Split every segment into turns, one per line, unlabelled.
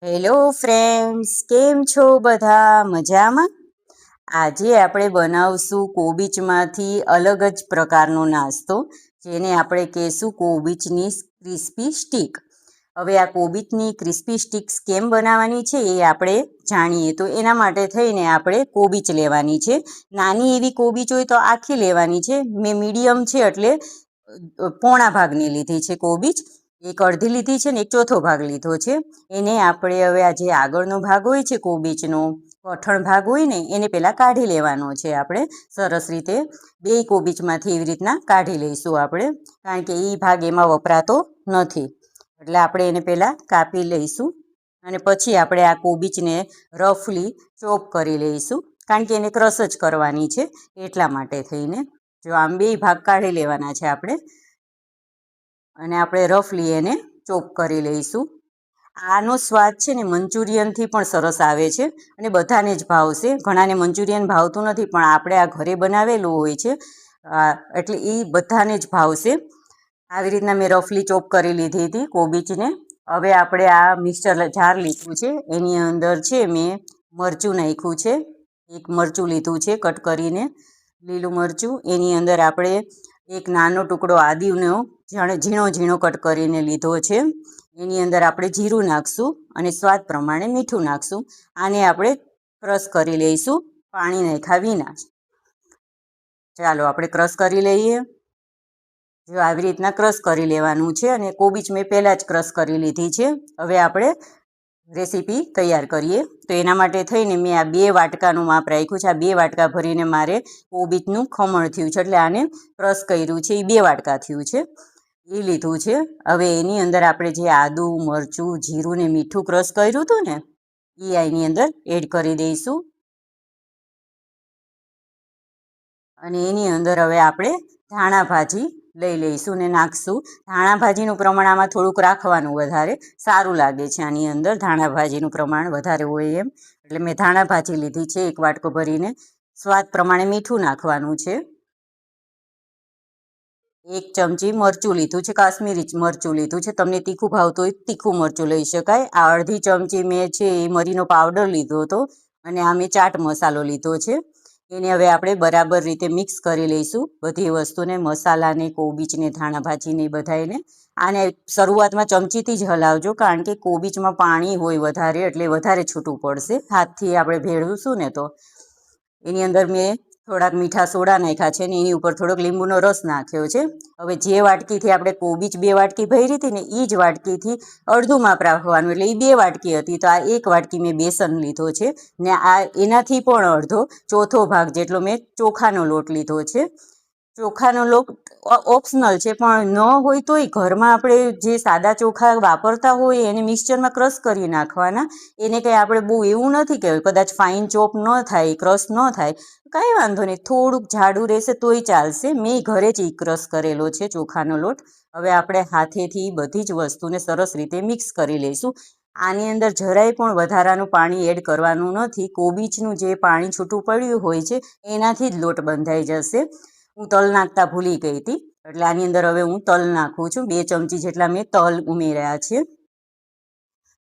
Hello friends, કેમ છો બધા? મજામાં? આજે આપણે બનાવશું કોબીજમાંથી અલગ જ પ્રકારનો નાસ્તો, જેને આપણે કહેશું કોબીજની ક્રિસ્પી સ્ટીક. હવે આ કોબીજની ક્રિસ્પી સ્ટીક્સ કેમ બનાવવાની છે એ આપણે જાણીએ. તો એના માટે થઈને આપણે કોબીજ લેવાની છે. નાની એવી કોબીજ હોય તો આખી લેવાની છે. મેં મીડિયમ છે એટલે પોણા ભાગની લીધી છે કોબીજ. એક અડધી લીધી છે ને એક ચોથો ભાગ લીધો છે. એને આપણે હવે આ જે આગળનો ભાગ હોય છે કોબીજનો, કઠણ ભાગ હોય ને, એને પહેલાં કાઢી લેવાનો છે. આપણે સરસ રીતે બે કોબીજમાંથી એવી રીતના કાઢી લઈશું આપણે, કારણ કે એ ભાગ એમાં વપરાતો નથી. એટલે આપણે એને પહેલાં કાપી લઈશું અને પછી આપણે આ કોબીજને રફલી ચોપ કરી લઈશું, કારણ કે એને ક્રશ જ કરવાની છે એટલા માટે થઈને. જો આમ બે ભાગ કાઢી લેવાના છે આપણે, અને આપણે રફલી એને ચોપ કરી લઈશું. આનો સ્વાદ છે ને મંચુરિયનથી પણ સરસ આવે છે અને બધાને જ ભાવશે. ઘણાને મંચુરિયન ભાવતું નથી, પણ આપણે આ ઘરે બનાવેલું હોય છે એટલે એ બધાને જ ભાવશે. આવી રીતના મેં રફલી ચોપ કરી લીધી હતી કોબીજને. હવે આપણે આ મિક્સર જાર લીધું છે, એની અંદર છે મેં મરચું નાખ્યું છે. એક મરચું લીધું છે કટ કરીને, લીલું મરચું. એની અંદર આપણે એક નાનો ટુકડો આદુનો ઝીણો ઝીણો કટ કરીને લીધો છે. એની અંદર આપણે જીરું નાખશું અને સ્વાદ પ્રમાણે મીઠું નાખશું. આને આપણે ક્રશ કરી લઈશું પાણી નાખ્યા વિના. ચાલો આપણે ક્રશ કરી લઈએ. જો આવી રીતના ક્રશ કરી લેવાનું છે, અને કોબીજ મેં પહેલાં જ ક્રશ કરી લીધી છે. હવે આપણે રેસીપી તૈયાર કરીએ. તો એના માટે થઈને મેં આ 2 વાટકાનું માપ રાખ્યું છે. આ 2 વાટકા ભરીને મારે કોબીજનું ખમણ થયું છે, એટલે આને ક્રશ કર્યું છે એ 2 વાટકા થયું છે, એ લીધું છે. હવે એની અંદર આપણે જે આદુ, મરચું, જીરું ને મીઠું ક્રશ કર્યું હતું ને, એ એની અંદર એડ કરી દઈશું. અને એની અંદર હવે આપણે ધાણા ભાજી લઈ લઈશું ને નાખશું. ધાણા ભાજીનું પ્રમાણ આમાં થોડુંક રાખવાનું, વધારે સારું લાગે છે. આની અંદર ધાણા ભાજીનું પ્રમાણ વધારે હોય એમ, એટલે મેં ધાણા ભાજી લીધી છે 1 વાટકો ભરીને. સ્વાદ પ્રમાણે મીઠું નાખવાનું છે. 1 ચમચી મરચું લીધું છે, કાશ્મીરી મરચું લીધું છે. તમને તીખું ભાવતું હોય તીખું મરચું લઈ શકાય. આ અડધી ચમચી મેં છે એ મરીનો પાવડર લીધો હતો, અને આ મેં ચાટ મસાલો લીધો છે. એને હવે આપણે બરાબર રીતે મિક્સ કરી લઈશું, બધી વસ્તુને, મસાલાને, કોબીજને, ધાણા ભાજીને, બધાને. આને શરૂઆતમાં ચમચીથી જ હલાવજો, કારણ કે કોબીજમાં પાણી હોય વધારે, એટલે વધારે છૂટું પડશે. હાથથી આપણે ભેળવીશું ને તો. એની અંદર મેં થોડાક મીઠા સોડા નાખ્યા છે ને એની ઉપર થોડોક લીંબુનો રસ નાખ્યો છે. હવે જે વાટકીથી આપણે કોબીજ 2 વાટકી ભરી હતી ને, એ જ વાટકીથી અડધું માપ રાખવાનું. એટલે એ 2 વાટકી હતી, તો આ 1 વાટકી મેં બેસન લીધો છે ને આ એનાથી પણ અડધો, ચોથો ભાગ જેટલો મેં ચોખાનો લોટ લીધો છે. ચોખાનો લોટ ઓપ્શનલ છે, પણ ન હોય તોય ઘરમાં આપણે જે સાદા ચોખા વાપરતા હોય એને મિક્સચરમાં ક્રશ કરી નાખવાના. એને કંઈ આપણે બહુ એવું નથી કે કદાચ ફાઇન ચોપ ન થાય, ક્રશ ન થાય, કાંઈ વાંધો નહીં, થોડુંક જાડું રહેશે તોય ચાલશે. મેં ઘરે જ ક્રશ કરેલો છે ચોખાનો લોટ. હવે આપણે હાથેથી બધી જ વસ્તુને સરસ રીતે મિક્સ કરી લઈશું. આની અંદર જરાય પણ વધારાનું પાણી એડ કરવાનું નથી. કોબીજનું જે પાણી છૂટું પડ્યું હોય છે એનાથી જ લોટ બંધાઈ જશે. હું તલ નાખતા ભૂલી ગઈ હતી, એટલે આની અંદર હવે હું તલ નાખું છું. 2 ચમચી જેટલા મેં તલ ઉમેર્યા છે.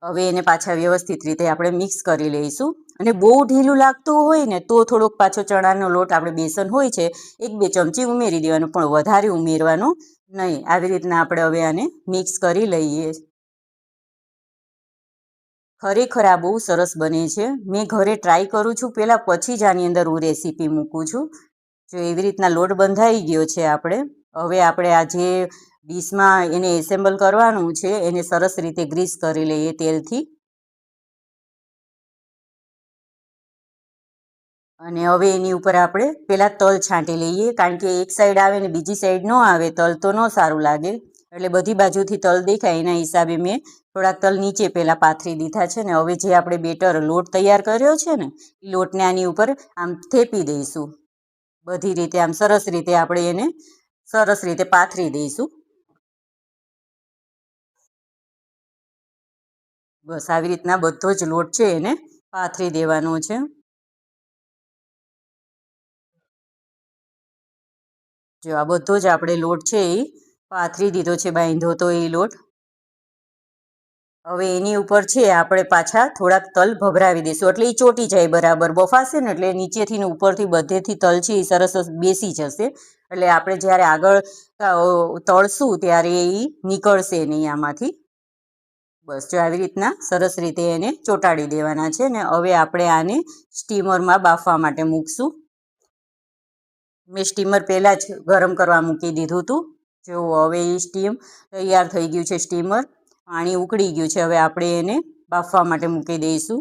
હવે એને પાછા વ્યવસ્થિત રીતે આપણે મિક્સ કરી લઈશું. અને બહુ ઢીલું લાગતું હોય ને તો થોડોક પાછો ચણાનો લોટ, આપણે બેસન હોય છે, 1-2 ચમચી ઉમેરી દેવાનું, પણ વધારે ઉમેરવાનું નહીં. આવી રીતના આપણે હવે આને મિક્સ કરી લઈએ. ખરેખર આ બહુ સરસ બને છે. મેં ઘરે ટ્રાય કરું છું પહેલાં, પછી જ આની અંદર હું રેસીપી મૂકું છું. જો એવી રીતના લોટ બંધાઈ ગયો છે આપણે. હવે આપણે આ જે ડીશમાં એને એસેમ્બલ કરવાનું છે, એને સરસ રીતે ગ્રીસ કરી લઈએ તેલથી. અને હવે એની ઉપર આપણે પહેલાં તલ છાંટી લઈએ, કારણ કે એક સાઈડ આવે ને બીજી સાઈડ ન આવે તલ, તો ન સારું લાગે. એટલે બધી બાજુથી તલ દેખાય એના હિસાબે મેં થોડાક તલ નીચે પહેલાં પાથરી દીધા છે. ને હવે જે આપણે બેટર લોટ તૈયાર કર્યો છે ને, એ લોટને આની ઉપર આમ થેપી દઈશું. બધી રીતે આમ સરસ રીતે આપણે એને સરસ રીતે પાથરી દઈશું. બસ આવી રીતના બધો જ લોટ છે એને પાથરી દેવાનો છે. જો આ બધો જ આપણે લોટ છે એ પાથરી દીધો છે, બાંધ્યો તો એ લોટ. હવે એની ઉપર છે આપણે પાછા થોડાક તલ ભભરાવી દઈશું, એટલે એ ચોટી જાય બરાબર, બફાશે ને એટલે નીચેથી ને ઉપરથી બધેથી તલ છે એ સરસ બેસી જશે, એટલે આપણે જ્યારે આગળ તળશું ત્યારે એ નીકળશે નહીં આમાંથી. બસ જો આવી રીતના સરસ રીતે એને ચોંટાડી દેવાના છે ને હવે આપણે આને સ્ટીમરમાં બાફવા માટે મૂકશું. મેં સ્ટીમર પહેલાં જ ગરમ કરવા મૂકી દીધું હતું. જો હવે એ સ્ટીમ તૈયાર થઈ ગયું છે, સ્ટીમર પાણી ઉકળી ગયું છે. હવે આપણે એને બાફવા માટે મૂકી દઈશું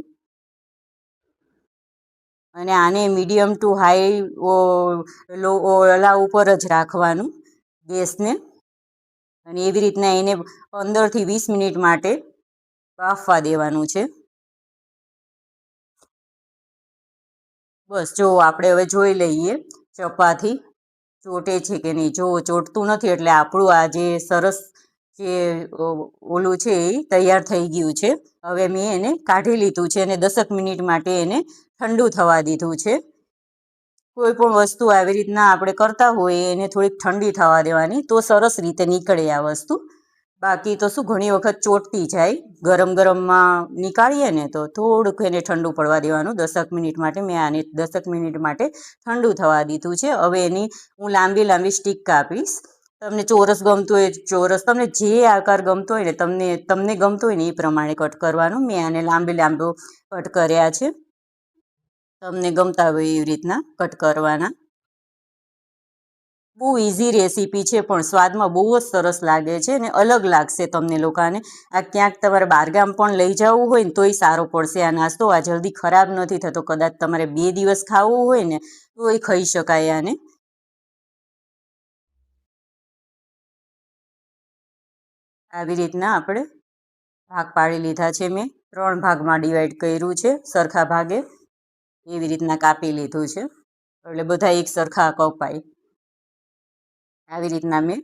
અને આને મીડિયમ ટુ હાઈ લો ઓલા ઉપર જ રાખવાનું ગેસને, અને એવી રીતના એને 15 થી 20 મિનિટ માટે બાફવા દેવાનું છે. બસ જો આપણે હવે જોઈ લઈએ ચપાથી ચોટે છે કે નહીં. જો ચોટતું નથી એટલે આપણું આ જે સરસ જે ઓલું છે એ તૈયાર થઈ ગયું છે. હવે મેં એને કાઢી લીધું છે અને 10 મિનિટ માટે એને ઠંડુ થવા દીધું છે. કોઈ પણ વસ્તુ આવી રીતના આપણે કરતા હોઈએ એને થોડીક ઠંડી થવા દેવાની તો સરસ રીતે નીકળે આ વસ્તુ. બાકી તો શું ઘણી વખત ચોટતી જાય, ગરમ ગરમમાં નીકાળીએ ને તો થોડુંક એને ઠંડુ પડવા દેવાનું 10 મિનિટ માટે. મેં આને 10 મિનિટ માટે ઠંડુ થવા દીધું છે. હવે એની હું લાંબી લાંબી સ્ટીક કાપીશ. તમને ચોરસ ગમતું હોય ચોરસ, તમને જે આકાર ગમતો હોય ને તમને ગમતો હોય ને એ પ્રમાણે કટ કરવાનું. મેં આને લાંબો કટ કર્યા છે, તમને ગમતા હોય એવી રીતના કટ કરવાના. બહુ ઇઝી રેસીપી છે પણ સ્વાદમાં બહુ જ સરસ લાગે છે અને અલગ લાગશે તમને લોકોને. આ ક્યાંક તમારે બહારગામ પણ લઈ જવું હોય ને તોય સારો પડશે આ નાસ્તો. આ જલ્દી ખરાબ નથી થતો, કદાચ તમારે 2 દિવસ ખાવું હોય ને તોય ખાઈ શકાય આને. આવી રીતના આપણે ભાગ પાડી લીધા છે. મેં 3 ભાગમાં ડિવાઈડ કર્યું છે, સરખા ભાગે એવી રીતના કાપી લીધું છે એટલે બધા એક સરખા કપાય. આવી રીતના મેં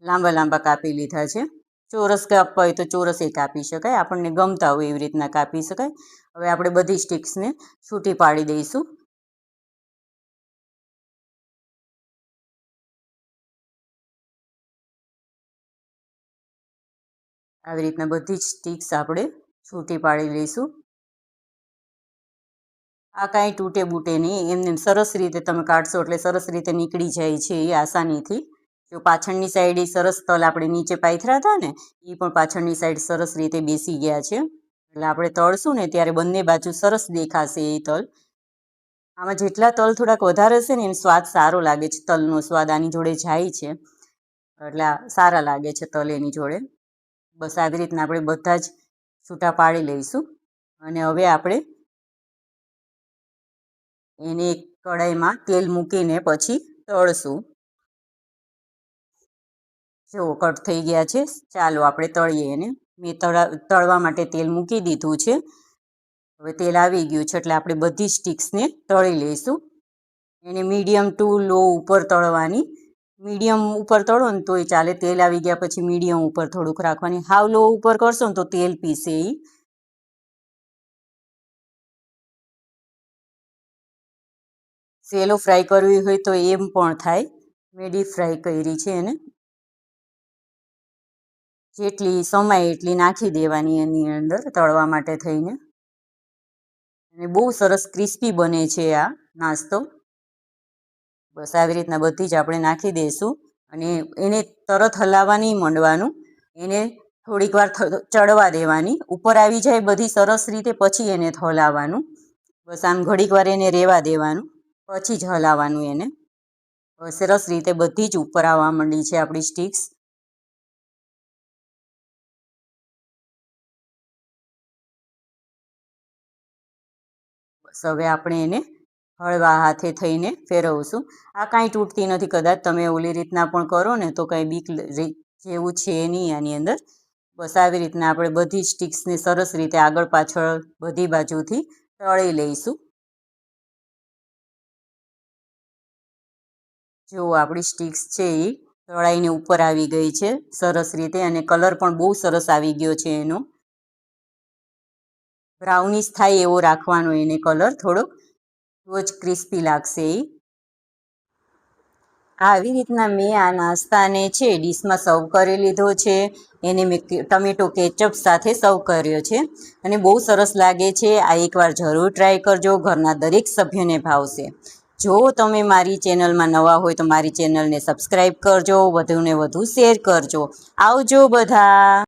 લાંબા લાંબા કાપી લીધા છે. ચોરસ કાપવા હોય તો ચોરસ એ કાપી શકાય, આપણને ગમતા હોય એવી રીતના કાપી શકાય. હવે આપણે બધી સ્ટિક્સને છૂટી પાડી દઈશું. આવી રીતના બધી જ સ્ટિક્સ આપણે છૂટી પાડી લઈશું. આ કાંઈ તૂટે બૂટે નહીં, એમને સરસ રીતે તમે કાઢશો એટલે સરસ રીતે નીકળી જાય છે એ આસાનીથી. જો પાછળની સાઈડ એ સરસ તલ આપણે નીચે પાથર્યા હતા ને એ પણ પાછળની સાઈડ સરસ રીતે બેસી ગયા છે. એટલે આપણે તળશું ને ત્યારે બંને બાજુ સરસ દેખાશે એ તલ. આમાં જેટલા તલ થોડાક વધારે હશે ને એનો સ્વાદ સારો લાગે છે, તલનો સ્વાદ આની જોડે જાય છે એટલે સારા લાગે છે તલ એની જોડે. બસ આવી રીતના આપણે બધા જ છૂટા પાડી લઈશું અને હવે આપણે એને એક કડાઈમાં તેલ મૂકીને પછી તળશું. જો કટ થઈ ગયા છે, ચાલો આપણે તળીએ એને. મેં તળવા માટે તેલ મૂકી દીધું છે. હવે તેલ આવી ગયું છે એટલે આપણે બધી સ્ટિક્સને તળી લઈશું. એને મીડિયમ ટુ લો ઉપર તળવાની. મીડિયમ ઉપર તળો ને તોય ચાલે, તેલ આવી ગયા પછી મીડિયમ ઉપર થોડુંક રાખવાની. હાવ લો ઉપર કરશો ને તો તેલ પીસે એ. સેલો ફ્રાય કરવી હોય તો એમ પણ થાય. મેં ડીપ ફ્રાય કરી છે એને. જેટલી સમાય એટલી નાખી દેવાની એની અંદર તળવા માટે થઈને. અને બહુ સરસ ક્રિસ્પી બને છે આ નાસ્તો. બસ આવી રીતના બધી જ આપણે નાખી દઈશું અને એને તરત હલાવવા નહીં માંડવાનું. એને થોડીક વાર ચડવા દેવાની. ઉપર આવી જાય બધી સરસ રીતે પછી એને હલાવવાનું. બસ આમ ઘડીક વાર એને રહેવા દેવાનું પછી જ હલાવવાનું એને. સરસ રીતે બધી જ ઉપર આવવા માંડી છે આપણી સ્ટિક્સ. બસ હવે આપણે એને હળવા હાથે થઈને ફેરવશું. આ કાંઈ તૂટતી નથી, કદાચ તમે ઓલી રીતના પણ કરો ને તો કાંઈ બીક જેવું છે નહીં આની અંદર. બસ આવી રીતના આપણે બધી સ્ટિક્સને સરસ રીતે આગળ પાછળ બધી બાજુથી તળી લઈશું. જો આપણી સ્ટિક્સ છે એ તળાઈને ઉપર આવી ગઈ છે સરસ રીતે અને કલર પણ બહુ સરસ આવી ગયો છે એનો. બ્રાઉનિશ થાય એવો રાખવાનો એને કલર થોડોક, તો જ ક્રિસ્પી લાગશે એ. આવી રીતના મેં આ નાસ્તાને છે ડીશમાં સર્વ કરી લીધો છે. એને મેં ટમેટો કેચઅપ સાથે સર્વ કર્યો છે અને બહુ સરસ લાગે છે. આ એકવાર જરૂર ટ્રાય કરજો, ઘરના દરેક સભ્યોને ભાવશે. જો તમે મારી ચેનલમાં નવા હોય તો મારી ચેનલને સબસ્ક્રાઈબ કરજો, વધુને વધુ શેર કરજો. આવજો બધા.